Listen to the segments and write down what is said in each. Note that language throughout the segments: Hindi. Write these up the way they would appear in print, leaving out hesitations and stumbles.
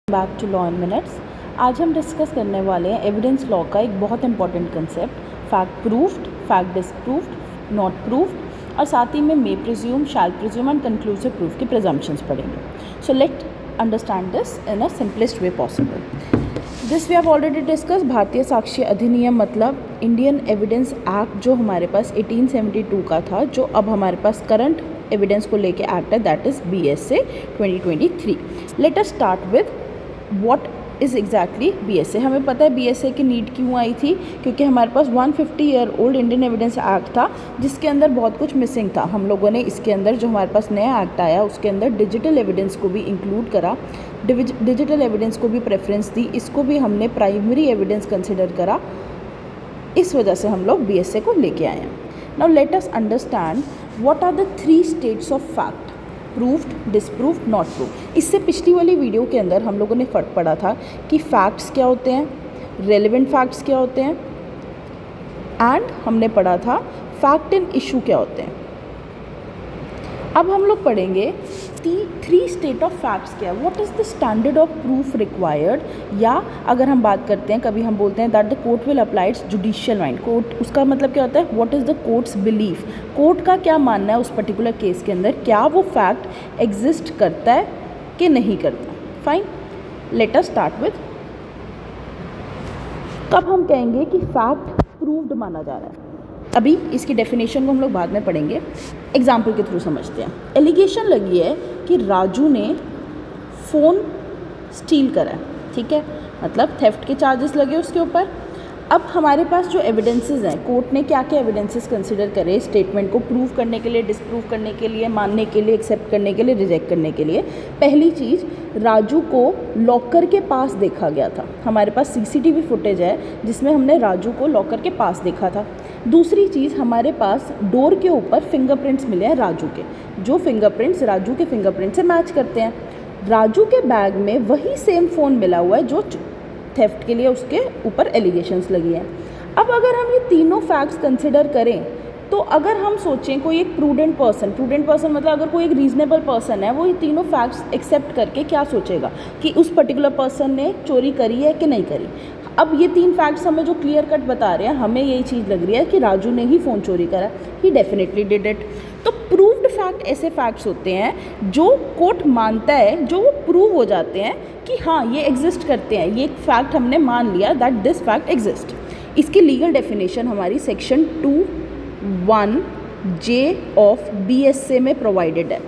Back to law in minutes. आज हम डिस्कस करने वाले हैं एविडेंस लॉ का एक बहुत important concept, fact proofed, fact disproved, not proofed और साथ ही में may presume, shall presume and conclusive proof के प्रिजम्पशंस पढ़ेंगे। So let understand this in a simplest way possible. This we have already discuss. Bharatiya Sakshya अधिनियम मतलब इंडियन एविडेंस एक्ट जो हमारे पास 1872 का था, जो अब हमारे पास करंट एविडेंस को लेके एक्ट है, that is BSA 2023। Let us start with what is exactly BSA। हमें पता है BSA की नीड क्यों आई थी, क्योंकि हमारे पास 150 year old Indian evidence act था जिसके अंदर बहुत कुछ मिसिंग था। हम लोगों ने इसके अंदर जो हमारे पास नया एक्ट आया उसके अंदर डिजिटल एविडेंस को भी इंक्लूड करा, डिजिटल एविडेंस को भी प्रेफरेंस दी, इसको भी हमने प्राइमरी एविडेंस कंसिडर करा। इस वजह से हम लोग BSA को लेके आए हैं। Now let us understand what are the 3 states of fact, proofed, disproved, not proved. इससे पिछली वाली वीडियो के अंदर हम लोगों ने फ़र्क पढ़ा था कि फैक्ट्स क्या होते हैं, रेलेवेंट फैक्ट्स क्या होते हैं, एंड हमने पढ़ा था फैक्ट इन इशू क्या होते हैं। अब हम लोग पढ़ेंगे 3 स्टेट ऑफ फैक्ट्स क्या है, what is the standard of proof required, या अगर हम बात करते हैं, कभी हम बोलते हैं that the court will apply it's judicial mind. Court, उसका मतलब क्या होता है, what is the courts belief, court का क्या मानना है उस पर्टिकुलर केस के अंदर, क्या वो फैक्ट एग्जिस्ट करता है कि नहीं करता। Fine, let us start with कब हम कहेंगे कि फैक्ट प्रूव्ड माना जा रहा है। अभी इसकी डेफिनेशन को हम लोग बाद में पढ़ेंगे, एग्जाम्पल के थ्रू समझते हैं। एलिगेशन लगी है कि राजू ने फ़ोन स्टील करा है, ठीक है, मतलब थेफ्ट के चार्जेस लगे उसके ऊपर। अब हमारे पास जो एविडेंसेस हैं, कोर्ट ने क्या क्या एविडेंसेस कंसिडर करे स्टेटमेंट को प्रूव करने के लिए, डिसप्रूव करने के लिए, मानने के लिए, एक्सेप्ट करने के लिए, रिजेक्ट करने के लिए। पहली चीज़, राजू को लॉकर के पास देखा गया था। हमारे पास CCTV फुटेज है जिसमें हमने राजू को लॉकर के पास देखा था। दूसरी चीज़, हमारे पास डोर के ऊपर फिंगरप्रिंट्स मिले हैं राजू के, जो फिंगरप्रिंट्स राजू के फिंगरप्रिंट से मैच करते हैं। राजू के बैग में वही सेम फ़ोन मिला हुआ है जो थेफ्ट के लिए उसके ऊपर एलिगेशंस लगी हैं। अब अगर हम ये तीनों फैक्ट्स कंसिडर करें तो अगर हम सोचें कोई एक प्रूडेंट पर्सन मतलब अगर कोई एक रीजनेबल पर्सन है, वो ये तीनों फैक्ट्स एक्सेप्ट करके क्या सोचेगा कि उस पर्टिकुलर पर्सन ने चोरी करी है कि नहीं करी। अब ये 3 फैक्ट्स हमें जो क्लियर कट बता रहे हैं, हमें यही चीज़ लग रही है कि राजू ने ही फ़ोन चोरी करा, ही डेफिनेटली डिड इट। तो प्रूव्ड फैक्ट ऐसे फैक्ट्स होते हैं जो कोर्ट मानता है, जो वो प्रूव हो जाते हैं कि हाँ ये एग्जिस्ट करते हैं, ये फैक्ट हमने मान लिया दैट दिस फैक्ट एग्जिस्ट। इसकी लीगल डेफिनेशन हमारी सेक्शन 2(1)J ऑफ BSA में प्रोवाइडेड है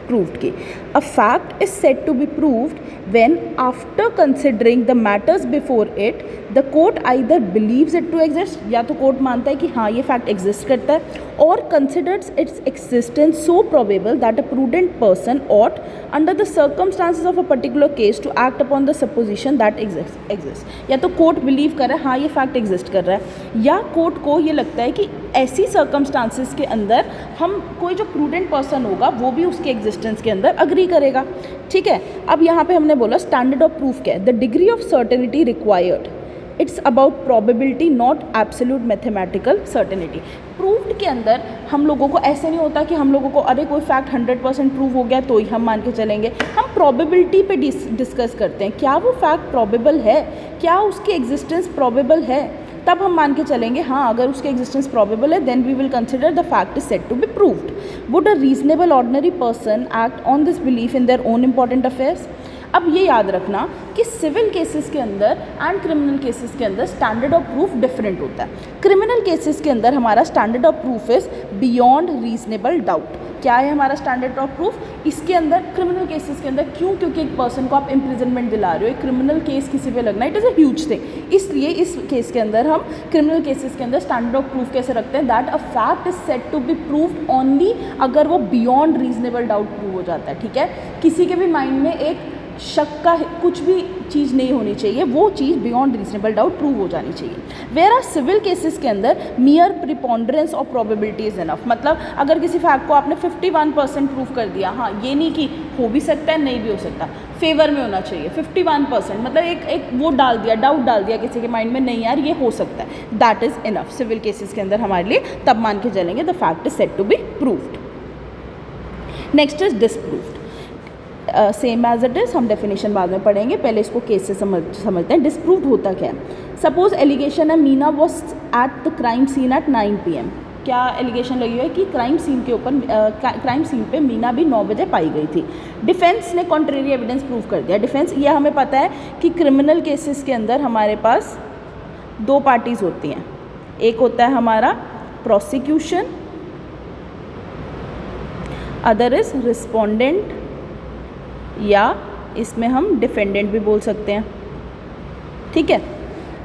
प्रूव्ड की। A fact is said to be proved when after considering the matters before it the court either believes it to exist, या तो कोर्ट मानता है कि हाँ ये फैक्ट एग्जिस्ट करता है, और considers its existence so probable that a prudent person ought under the circumstances of a particular case to act upon the supposition that exists। या तो कोर्ट बिलीव कर रहा है हाँ ये फैक्ट एग्जिस्ट कर रहा है, या कोर्ट को ये लगता है कि ऐसी सर्कमस्टांसिस के अंदर हम कोई जो प्रूडेंट पर्सन होगा वो भी उसके एग्जिस्टेंस के अंदर अग्री करेगा, ठीक है। अब यहाँ पे हमने बोला स्टैंडर्ड ऑफ प्रूफ क्या है, the degree of certainty required, it's about probability not absolute mathematical certainty. Proofed के अंदर हम लोगों को ऐसे नहीं होता कि हम लोगों को अरे कोई फैक्ट 100% प्रूव हो गया तो ही हम मान के चलेंगे। हम प्रोबेबिलिटी पे डिस्कस करते हैं, क्या वो फैक्ट प्रोबेबल है, क्या उसकी एग्जिस्टेंस प्रोबेबल है, तब हम मान के चलेंगे हाँ अगर उसके एग्जिस्टेंस प्रोबेबल है then we will consider the fact is said to be proved. Would a reasonable ordinary person act on this belief in their own important affairs. अब ये याद रखना कि सिविल केसेस के अंदर एंड क्रिमिनल केसेस के अंदर स्टैंडर्ड ऑफ प्रूफ डिफरेंट होता है। क्रिमिनल केसेस के अंदर हमारा standard of proof is beyond reasonable doubt. क्या है हमारा स्टैंडर्ड ऑफ प्रूफ इसके अंदर क्रिमिनल केसेस के अंदर, क्यों, क्योंकि एक पर्सन को आप इम्प्रिजनमेंट दिला रहे हो, एक क्रिमिनल केस किसी पे लगना, it is a huge thing. इसलिए इस केस के अंदर हम क्रिमिनल केसेस के अंदर स्टैंडर्ड ऑफ प्रूफ कैसे रखते हैं, that a fact is said to be proved only अगर वो बियॉन्ड रीजनेबल डाउट प्रूव हो जाता है, ठीक है। किसी के भी माइंड में एक शक का कुछ भी चीज़ नहीं होनी चाहिए, वो चीज़ बियॉन्ड रीजनेबल डाउट प्रूव हो जानी चाहिए। वेयर आर सिविल केसेस के अंदर mere preponderance of probability is enough, मतलब अगर किसी फैक्ट को आपने 51% प्रूव कर दिया, हाँ ये नहीं कि हो भी सकता है नहीं भी हो सकता, फेवर में होना चाहिए 51%, मतलब एक वो डाल दिया, डाउट डाल दिया किसी के माइंड में, नहीं यार ये हो सकता है, that is enough civil cases के अंदर हमारे लिए, तब मान के चलेंगे the fact is said to be proved. Next is disproved. Same as it is, हम डेफिनेशन बाद में पढ़ेंगे, पहले इसको केस से समझते हैं। डिस्प्रूव्ड होता क्या है? सपोज एलिगेशन है Meena was at the crime scene at 9 PM। क्या एलिगेशन लगी हुई है कि क्राइम सीन के ऊपर क्राइम सीन पे मीना भी 9 बजे पाई गई थी। डिफेंस ने कॉन्ट्रेरी एविडेंस प्रूव कर दिया। डिफेंस, ये हमें पता है कि क्रिमिनल केसेस के अंदर हमारे पास 2 पार्टीज़ होती हैं, एक होता है हमारा प्रोसिक्यूशन, अदर इज रिस्पोंडेंट, या इसमें हम डिफेंडेंट भी बोल सकते हैं। ठीक है,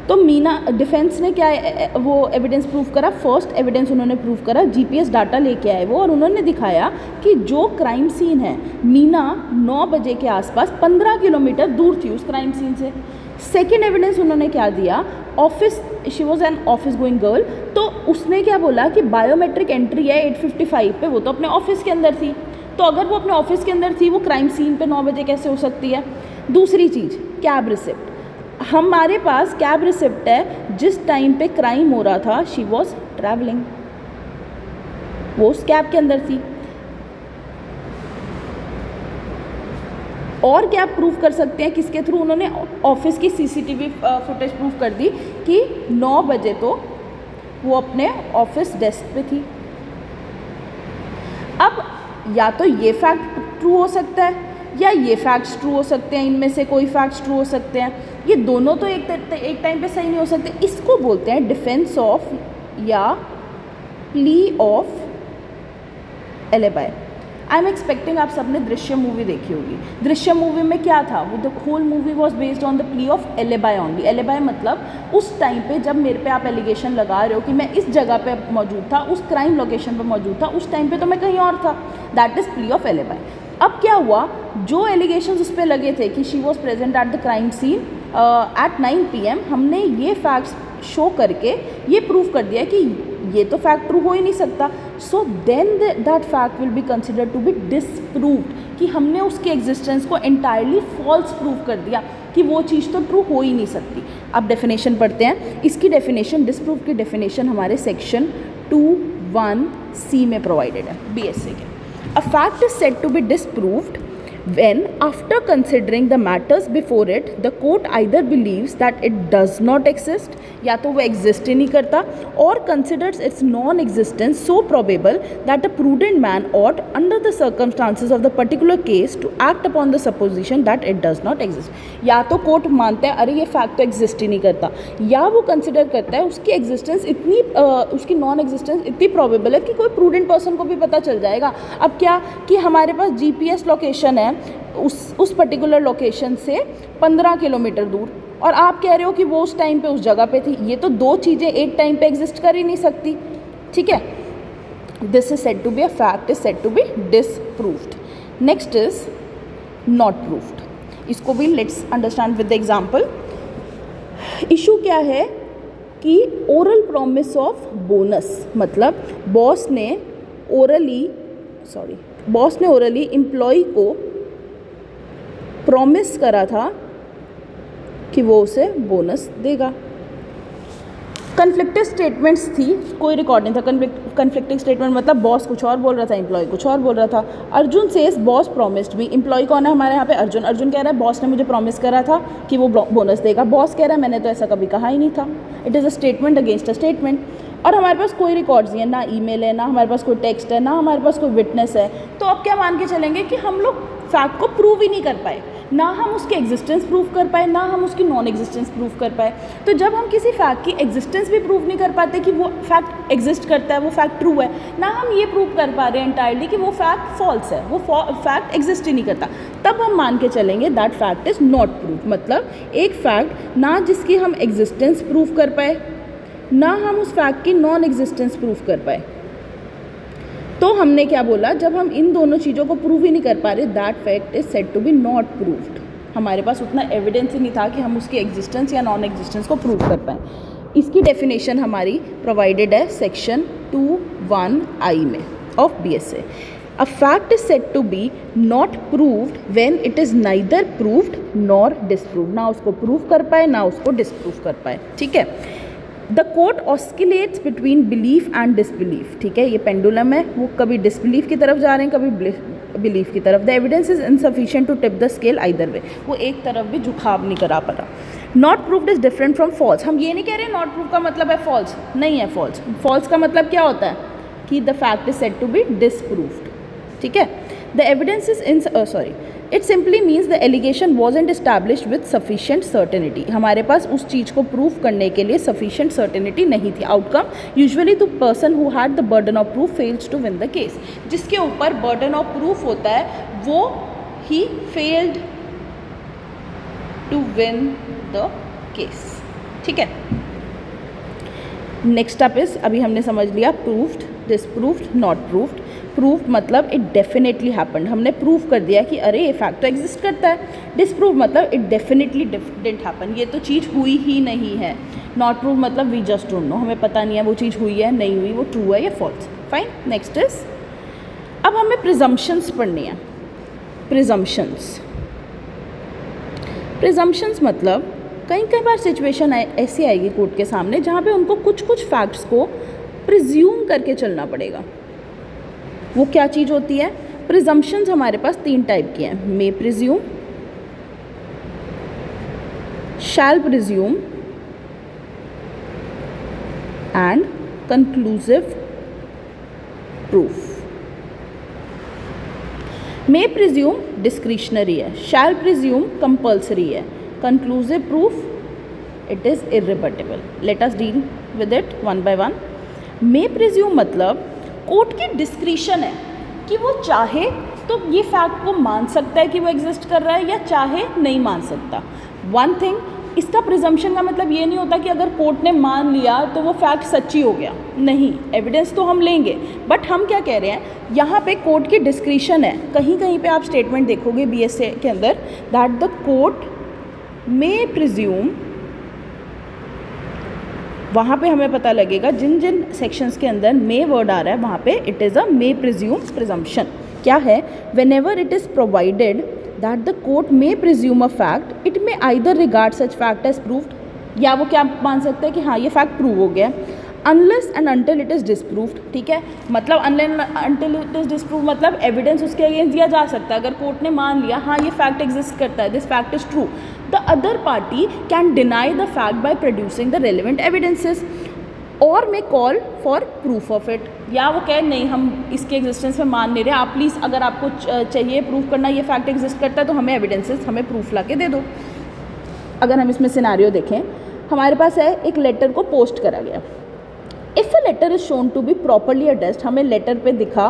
तो मीना डिफेंस ने क्या वो एविडेंस प्रूव करा? फर्स्ट एविडेंस उन्होंने प्रूव करा, जीपीएस डाटा लेके आए वो, और उन्होंने दिखाया कि जो क्राइम सीन है मीना 9 बजे के आसपास 15 किलोमीटर दूर थी उस क्राइम सीन से। सेकेंड एविडेंस उन्होंने क्या दिया? Office, she was an office going girl, तो उसने क्या बोला कि बायोमेट्रिक एंट्री है 8:55 पे, वो तो अपने ऑफिस के अंदर थी, तो अगर वो अपने ऑफिस के अंदर थी वो क्राइम सीन पे 9 बजे कैसे हो सकती है? दूसरी चीज़, कैब रिसिप्ट, हमारे पास कैब रिसिप्ट है, जिस टाइम पे क्राइम हो रहा था शी वॉज ट्रैवलिंग, वो उस कैब के अंदर थी। और क्या प्रूफ कर सकते हैं किसके थ्रू? उन्होंने ऑफिस की सीसीटीवी फुटेज प्रूफ कर दी कि 9 बजे तो वो अपने ऑफिस डेस्क पे थी। अब या तो ये फैक्ट ट्रू हो सकता है या ये फैक्ट्स ट्रू हो सकते हैं, इनमें से कोई फैक्ट्स ट्रू हो सकते हैं, ये दोनों तो एक टाइम पे सही नहीं हो सकते। इसको बोलते हैं डिफेंस ऑफ या plea of alibi. I am expecting आप सबने दृश्यम मूवी देखी होगी। दृश्यम मूवी में क्या था? वो the whole movie was based on the plea of alibi only. Alibi मतलब उस टाइम पे जब मेरे पे आप एलिगेशन लगा रहे हो कि मैं इस जगह पे मौजूद था, उस क्राइम लोकेशन पे मौजूद था, उस टाइम पे तो मैं कहीं और था, that is plea of alibi. अब क्या हुआ? जो एलिगेशंस उस पर लगे थे कि she was present at the crime scene at 9 PM, हमने ये फैक्ट्स शो करके ये प्रूव कर दिया कि ये तो फैक्ट ट्रू हो ही नहीं सकता। So then that fact will be considered to be disproved, कि हमने उसके एग्जिस्टेंस को एंटायरली फॉल्स प्रूव कर दिया कि वो चीज़ तो ट्रू हो ही नहीं सकती। अब डेफिनेशन पढ़ते हैं। इसकी डेफिनेशन, डिसप्रूव की डेफिनेशन हमारे सेक्शन 2(1)(c) में प्रोवाइडेड है, BSA के। A fact is said to be disproved when, after considering the matters before it, the court either believes that it does not exist, या तो वो exist ही नहीं करता, or considers its non-existence so probable that a prudent man ought, under the circumstances of the particular case, to act upon the supposition that it does not exist। या तो कोर्ट मानता है अरे ये फैक्ट तो एग्जिस्ट ही नहीं करता, या वो कंसिडर करता है उसकी एग्जिस्टेंस इतनी उसकी नॉन एग्जिस्टेंस इतनी प्रोबेबल है कि कोई प्रूडेंट पर्सन को भी पता चल जाएगा। अब क्या कि हमारे पास जीपीएस लोकेशन है उस पर्टिकुलर लोकेशन से 15 किलोमीटर दूर, और आप कह रहे हो कि वो उस टाइम पे उस जगह पे थी। ये तो दो चीज़ें एक टाइम पे एग्जिस्ट कर ही नहीं सकती। ठीक है, this is said to be a fact is said to be disproved. Next is not proved. इसको भी let's understand with the example. Issue क्या है कि ओरल प्रॉमिस ऑफ बोनस, मतलब बॉस ने ओरली एम्प्लॉय को प्रॉमिस करा था कि वो उसे बोनस देगा। कन्फ्लिक्टिव स्टेटमेंट्स थी, कोई रिकॉर्ड नहीं था। कन्फ्लिक्टिव स्टेटमेंट मतलब बॉस कुछ और बोल रहा था, एम्प्लॉय कुछ और बोल रहा था। Arjun says boss promised me. Employ कौन है हमारे यहाँ पे? अर्जुन कह रहा है बॉस ने मुझे प्रॉमिस करा था कि वो बोनस देगा। बॉस कह रहा है मैंने तो ऐसा कभी कहा ही नहीं था। It is a statement against a statement. और हमारे पास कोई रिकॉर्ड्स नहीं है, ना ईमेल है, ना हमारे पास कोई टेक्स्ट है, ना हमारे पास कोई विटनेस है। तो अब क्या मान के चलेंगे कि हम लोग फैक्ट को प्रूव ही नहीं कर पाए, ना हम उसकी एग्जिस्टेंस प्रूव कर पाए, ना हम उसकी नॉन एग्जिस्टेंस प्रूव कर पाए। तो जब हम किसी फैक्ट की एग्जिस्टेंस भी प्रूव नहीं कर पाते कि वो फैक्ट एग्जिस्ट करता है, वो फैक्ट ट्रू है, ना हम ये प्रूव कर पा रहे हैं एंटायरली कि वो फैक्ट फॉल्स है, वो फैक्ट एग्जिस्ट ही नहीं करता, तब हम मान के चलेंगे that fact is not prove. मतलब एक फैक्ट ना जिसकी हम एग्जिस्टेंस प्रूव कर पाए, ना हम उस फैक्ट की नॉन एग्जिस्टेंस प्रूव कर पाए। तो हमने क्या बोला, जब हम इन दोनों चीज़ों को प्रूव ही नहीं कर पा रहे, that fact is said to be not proved. हमारे पास उतना एविडेंस ही नहीं था कि हम उसकी एग्जिस्टेंस या नॉन एग्जिस्टेंस को प्रूव कर पाएँ। इसकी डेफिनेशन हमारी प्रोवाइडेड है सेक्शन 2(1)(i) में of BSA। A fact is said to be not proved when it is neither proved nor disproved. ना उसको प्रूव कर पाए ना उसको डिसप्रूव कर पाए। ठीक है, the court oscillates between belief and disbelief. ठीक है, ये पेंडुलम है, वो कभी डिसबिलीफ की तरफ जा रहे हैं, कभी बिलीफ की तरफ. The evidence is insufficient to tip the scale either way. वो एक तरफ भी झुकाव नहीं करा पा रहा. Not proved is different from false. हम ये नहीं कह रहे नॉट प्रूव का मतलब है फॉल्स. नहीं है फॉल्स. फॉल्स का मतलब क्या होता है कि the fact is said to be disproved. ठीक है. The evidence is it simply means the allegation wasn't established with sufficient certainty. हमारे पास उस चीज़ को प्रूव करने के लिए सफिशिएंट सर्टेनिटी नहीं थी. Outcome usually the person who had the burden of proof fails to win the case. जिसके ऊपर बर्डन ऑफ प्रूफ होता है वो ही failed to win the case. ठीक है. नेक्स्ट अप इज, अभी हमने समझ लिया proved, disproved, not proved. Proved मतलब इट डेफिनेटली हैपेंड. हमने प्रूव कर दिया कि अरे ये फैक्ट तो एग्जिस्ट करता है. डिसप्रूव मतलब इट डेफिनेटली डिडंट हैपन. ये तो चीज़ हुई ही नहीं है. नॉट प्रूव मतलब वी जस्ट डोंट नो. हमें पता नहीं है वो चीज़ हुई है नहीं हुई, वो ट्रू है या फॉल्स. फाइन. नेक्स्ट इज, अब हमें प्रिजम्पशंस पढ़नी है. प्रिजम्पशंस मतलब कई बार सिचुएशन ऐसी आएगी कोर्ट के सामने जहाँ पे उनको कुछ फैक्ट्स को प्रिज्यूम करके चलना पड़ेगा. वो क्या चीज़ होती है? प्रिजम्पशंस हमारे पास 3 टाइप की हैं. May presume, shall presume and conclusive proof. May presume discretionary है, शैल प्रिज्यूम कंपल्सरी है, conclusive proof it is irrebuttable. Let us deal with it one by one. May presume मतलब कोर्ट की डिस्क्रिशन है कि वो चाहे तो ये फैक्ट को मान सकता है कि वो एग्जिस्ट कर रहा है या चाहे नहीं मान सकता. वन थिंग, इसका प्रिजम्पशन का मतलब ये नहीं होता कि अगर कोर्ट ने मान लिया तो वो फैक्ट सच्ची हो गया. नहीं, एविडेंस तो हम लेंगे, बट हम क्या कह रहे हैं यहाँ पे कोर्ट की डिस्क्रिशन है. कहीं कहीं पे आप स्टेटमेंट देखोगे BSA के अंदर that the court may presume. वहाँ पे हमें पता लगेगा जिन जिन सेक्शंस के अंदर मे वर्ड आ रहा है वहाँ पे it is a may presume presumption. क्या है? Whenever it is provided that the court may presume a fact it may either regard such fact as proved. या वो क्या मान सकते हैं कि हाँ ये फैक्ट प्रूव हो गया. Unless and until it is disproved. ठीक है. मतलब unless until it is disprove मतलब एविडेंस उसके अगेंस्ट दिया जा सकता है. अगर कोर्ट ने मान लिया हाँ ये फैक्ट एग्जिस्ट करता है, this fact is true, the other party can deny the fact by producing the relevant evidences or may call for proof of it. या वो कहे नहीं हम इसके एग्जिस्टेंस में मान नहीं रहे, आप प्लीज़ अगर आपको चाहिए प्रूफ करना ये फैक्ट एग्जिस्ट करता है तो हमें एविडेंसेस, हमें प्रूफ ला के दे दो. अगर हम इसमें सिनारियो देखें, हमारे पास है एक लेटर को पोस्ट करा गया. If a letter is shown to be properly addressed, हमें लेटर पे दिखा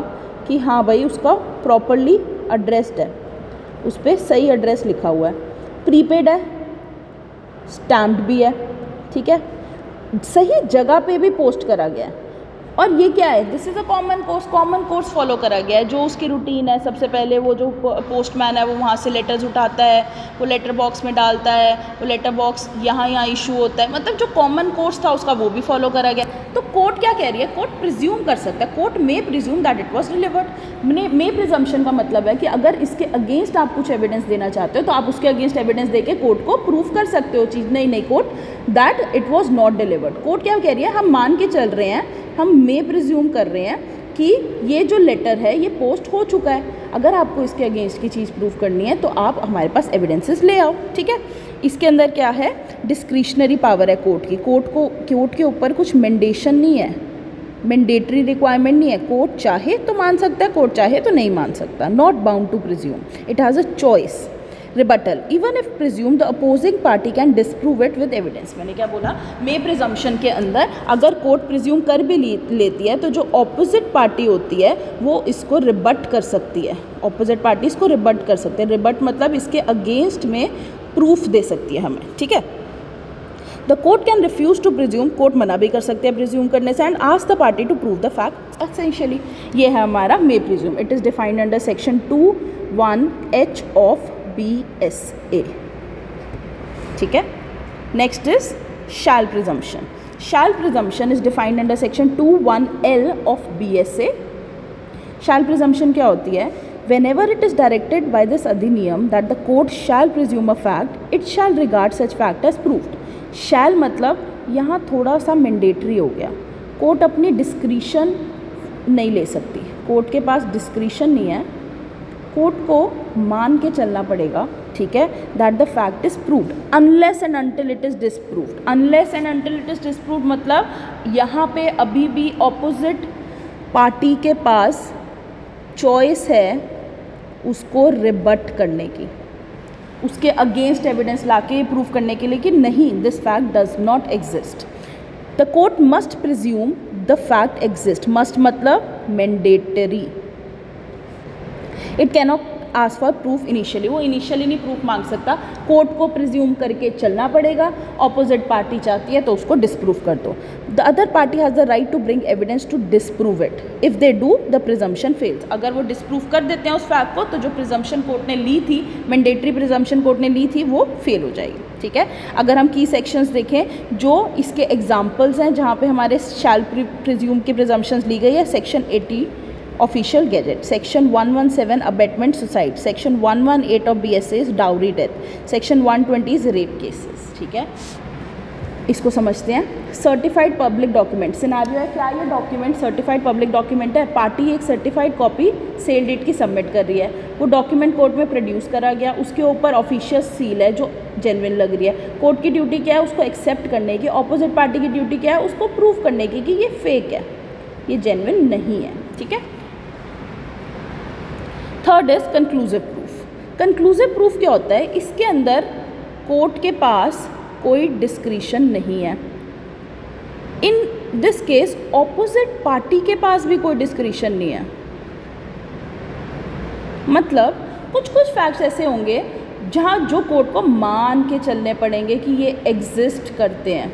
कि हाँ भाई उसका प्रॉपरली एड्रेस्ड है, उस पर सही एड्रेस लिखा हुआ है, प्रीपेड है, स्टैम्प्ड भी है. ठीक है. सही जगह पे भी पोस्ट करा गया है. और ये क्या है? This is a common course follow करा गया है. जो उसकी रूटीन है, सबसे पहले वो जो पोस्टमैन है वो वहाँ से लेटर्स उठाता है, वो लेटर बॉक्स में डालता है, वो लेटर बॉक्स यहाँ इशू होता है. मतलब जो कॉमन कोर्स था उसका वो भी फॉलो करा गया. तो कोर्ट क्या कह रही है? कोर्ट प्रिज्यूम कर सकता है, court may presume that it was delivered. May presumption का मतलब है कि अगर इसके अगेंस्ट आप कुछ एविडेंस देना चाहते हो तो आप उसके अगेंस्ट एविडेंस देके कोर्ट को प्रूव कर सकते हो चीज़. नहीं court that it was not delivered. Court क्या कह रही है? हम मान के चल रहे हैं, हम मे प्रिज्यूम कर रहे हैं कि ये जो लेटर है ये पोस्ट हो चुका है. अगर आपको इसके अगेंस्ट की चीज़ प्रूव करनी है तो आप हमारे पास एविडेंसेस ले आओ. ठीक है. इसके अंदर क्या है? डिस्क्रिशनरी पावर है कोर्ट की. कोर्ट के ऊपर कुछ मैंडेशन नहीं है, मैंडेटरी रिक्वायरमेंट नहीं है. कोर्ट चाहे तो मान सकता है, कोर्ट चाहे तो नहीं मान सकता. Not bound to presume, it has a choice. Rebuttal, even if presume the opposing party can disprove it with evidence. मैंने क्या बोला? मे प्रिजम्पशन के अंदर अगर कोर्ट प्रिज्यूम कर भी लेती है तो जो ऑपोजिट पार्टी होती है वो इसको रिबट कर सकती है. ऑपोजिट पार्टी इसको रिबट कर सकते हैं. रिबट मतलब इसके अगेंस्ट में प्रूफ दे सकती है हमें. ठीक है. The court can refuse to presume, court मना भी कर सकते हैं प्रिज्यूम करने से, and ask the party to prove the fact. Essentially ये है हमारा may presume. It is defined under section 2(1)(h) of BSA. ठीक है. Next is shall presumption. Shall presumption is defined under section 2(1)(l) of BSA. Shall presumption क्या होती है? Whenever it is directed by this अधिनियम that the court shall presume a fact, it shall regard such fact as proved. shall मतलब यहाँ थोड़ा सा मैंडेटरी हो गया. कोर्ट अपनी डिस्क्रिशन नहीं ले सकती. कोर्ट के पास डिस्क्रिशन नहीं है कोर्ट को मान के चलना पड़ेगा, ठीक है, that the fact is proved unless and until it is disproved. Unless and until it is disproved मतलब यहाँ पे अभी भी ऑपोजिट पार्टी के पास चॉइस है उसको रिबट करने की, उसके अगेंस्ट एविडेंस लाके प्रूव करने के लिए कि नहीं, this fact does not exist. The court must presume the fact exist. Must मतलब mandatory. It cannot ask for proof initially. वो इनिशियली नहीं प्रूफ मांग सकता, कोर्ट को प्रिज्यूम करके चलना पड़ेगा। ऑपोजिट पार्टी चाहती है तो उसको डिसप्रूव कर दो। The other party has the right to bring evidence to disprove it. If they do the presumption fails. अगर वो डिसप्रूव कर देते हैं उस फैक्ट को तो जो प्रिजम्पशन कोर्ट ने ली थी, मैंडेटरी प्रिजम्पशन कोर्ट ने ली थी, वो फेल हो जाएगी, ठीक है। अगर हम की सेक्शंस देखें जो इसके एग्जाम्पल्स हैं जहाँ पे हमारे शैल प्रिज्यूम की प्रिजम्पशंस ली गई है, section 80 official gazette, section 117 abetment suicide, section 118 of BSA dowry death, section 120 rape cases, ठीक है। इसको समझते हैं। सर्टिफाइड पब्लिक डॉक्यूमेंट सिनेरियो है, क्या ये डॉक्यूमेंट सर्टिफाइड पब्लिक डॉक्यूमेंट है? पार्टी एक सर्टिफाइड कॉपी सेल डीड की सबमिट कर रही है, वो डॉक्यूमेंट कोर्ट में प्रोड्यूस करा गया, उसके ऊपर ऑफिशियल सील है जो जेन्युइन लग रही है। कोर्ट की ड्यूटी क्या है? उसको एक्सेप्ट करने की। ऑपोजिट पार्टी की ड्यूटी क्या है? उसको प्रूव करने की कि ये फेक है, ये जेन्युइन नहीं है, ठीक है। Third is conclusive proof. Conclusive proof क्या होता है? इसके अंदर कोर्ट के पास कोई डिस्क्रिशन नहीं है। In this case opposite party के पास भी कोई डिस्क्रिशन नहीं है। मतलब कुछ कुछ फैक्ट्स ऐसे होंगे जहाँ जो कोर्ट को मान के चलने पड़ेंगे कि ये एग्जिस्ट करते हैं,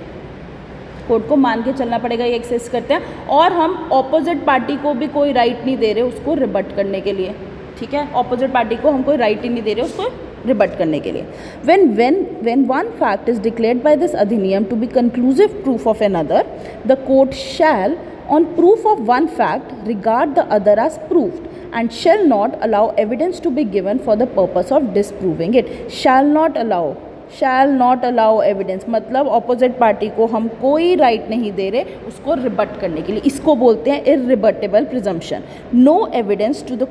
कोर्ट को मान के चलना पड़ेगा ये एग्जिस्ट करते हैं, और हम ऑपोजिट पार्टी को भी कोई राइट नहीं दे रहे उसको रिबट करने के लिए, ठीक है। ऑपोजिट पार्टी को हम कोई राइट ही नहीं दे रहे उसको रिबट करने के लिए। when one fact is declared by this अधिनियम to be conclusive proof of another, the court shall on proof of one fact regard the other as proved and shall not allow evidence to be given for the purpose of disproving it. shall not allow evidence मतलब ऑपोजिट पार्टी को हम कोई राइट नहीं दे रहे उसको रिबट करने के लिए। इसको बोलते हैं irrebuttable presumption. No evidence to the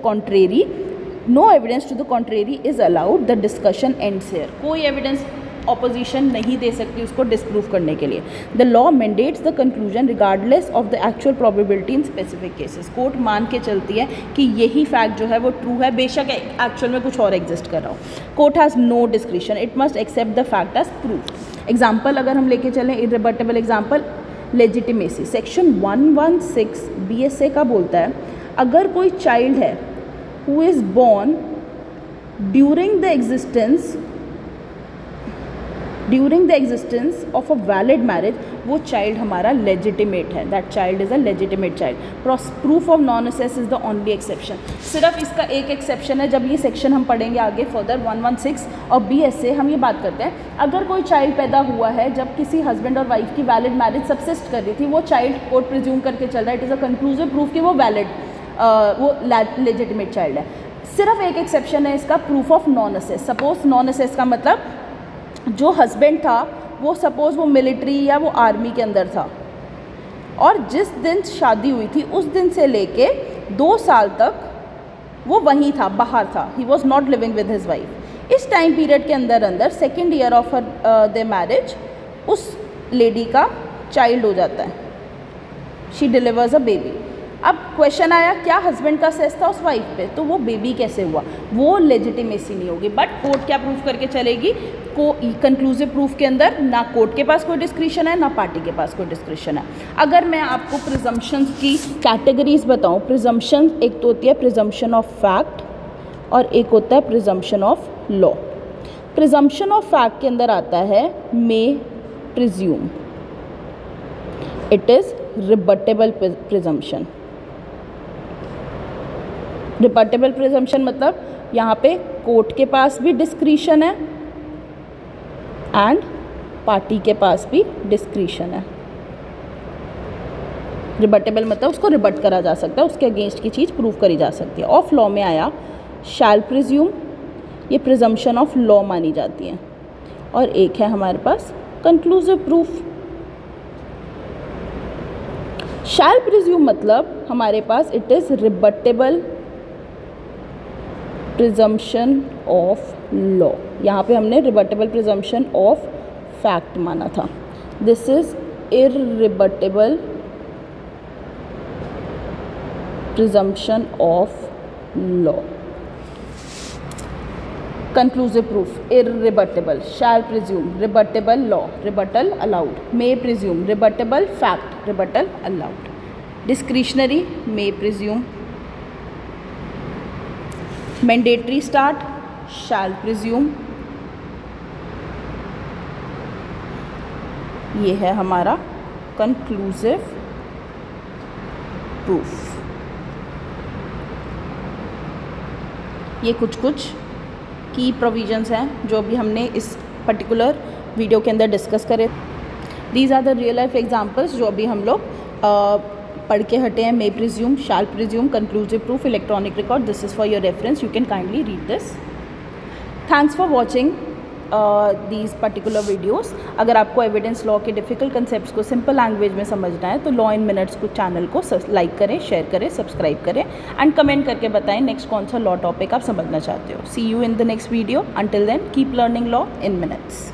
contrary is allowed. The discussion ends here. कोई एविडेंस ऑपोजिशन नहीं दे सकती उसको डिसप्रूव करने के लिए। The law mandates the conclusion regardless of the actual probability in specific cases. Court मान के चलती है कि यही फैक्ट जो है वो ट्रू है, बेशक एक्चुअल में कुछ और एग्जिस्ट कर रहा हो। Court has no discretion, it must accept the fact as proof. Example अगर हम लेके चलें, irrebuttable example, legitimacy. Section 116 BSA का बोलता है अगर कोई चाइल्ड है who is born during the existence of a valid marriage, वो चाइल्ड हमारा लेजिटिमेट है, that child is a legitimate child. Proof of non access is the only exception. सिर्फ इसका एक एक्सेप्शन है, जब ये सेक्शन हम पढ़ेंगे आगे फर्दर 116 और BSA हम ये बात करते हैं अगर कोई चाइल्ड पैदा हुआ है जब किसी हस्बैंड और वाइफ की वैलिड मैरिज सबसिस्ट कर रही थी, वो चाइल्ड कोर्ट प्रिज्यूम करके चल रहा है, it is a conclusive proof कि वो वैलिड वो लेजिटिमेट चाइल्ड है। सिर्फ एक एक्सेप्शन है इसका, proof of non access. Suppose non access का मतलब जो हस्बैंड था वो सपोज वो मिलिट्री या वो आर्मी के अंदर था और जिस दिन शादी हुई थी उस दिन से लेके 2 साल तक वो वहीं था, बाहर था, he was not living with his wife. इस टाइम पीरियड के अंदर second year of the marriage उस लेडी का चाइल्ड हो जाता है, शी डिलीवर्स अ बेबी। अब क्वेश्चन आया क्या हस्बैंड का सेस था उस वाइफ पे, तो वो बेबी कैसे हुआ, वो लेजिटिमेसी नहीं होगी। बट कोर्ट क्या प्रूफ करके चलेगी, को कंक्लूसिव प्रूफ के अंदर ना कोर्ट के पास कोई डिस्क्रिशन है ना पार्टी के पास कोई डिस्क्रिशन है। अगर मैं आपको प्रिजम्पशंस की कैटेगरीज बताऊं, प्रिजम्पशन एक तो होती है प्रिजम्पशन ऑफ फैक्ट और एक होता है presumption of law. Presumption of fact के अंदर आता है मे presume, it is rebuttable presumption. Rebuttable presumption मतलब यहाँ पे कोर्ट के पास भी डिस्क्रिशन है एंड पार्टी के पास भी डिस्क्रिशन है। रिबटेबल मतलब उसको रिबट करा जा सकता है, उसके अगेंस्ट की चीज़ प्रूव करी जा सकती है। ऑफ लॉ में आया शैल प्रिज्यूम, ये प्रिजम्पशन ऑफ लॉ मानी जाती है। और एक है हमारे पास कंक्लूसिव प्रूफ। शैल प्रिज्यूम मतलब हमारे पास it is rebuttable presumption of law, यहाँ पे हमने रिबटेबल प्रिजम्पशन ऑफ फैक्ट माना था. This is irrebuttable presumption of law. Conclusive proof, irrebuttable, shall presume, rebuttable law, rebuttal allowed, may presume, rebuttable fact, rebuttal allowed. Discretionary, may presume. Mandatory start, shall presume. ये है हमारा conclusive proof. ये कुछ की प्रोविजंस हैं जो भी हमने इस पर्टिकुलर वीडियो के अंदर डिस्कस करे. These are the real life examples जो अभी हम लोग पढ़ के हटे हैं. May presume, shall presume, conclusive proof, electronic record. This is for your reference. You can kindly read this. Thanks for watching these particular videos. अगर आपको एविडेंस लॉ के डिफ़िकल्ट कंसेप्ट को सिंपल लैंग्वेज में समझना है तो लॉ इन मिनट्स को चैनल को लाइक करें, शेयर करें, सब्सक्राइब करें एंड कमेंट करके बताएं नेक्स्ट कौन सा लॉ टॉपिक आप समझना चाहते हो. See you in the next video. Until then keep learning law in minutes.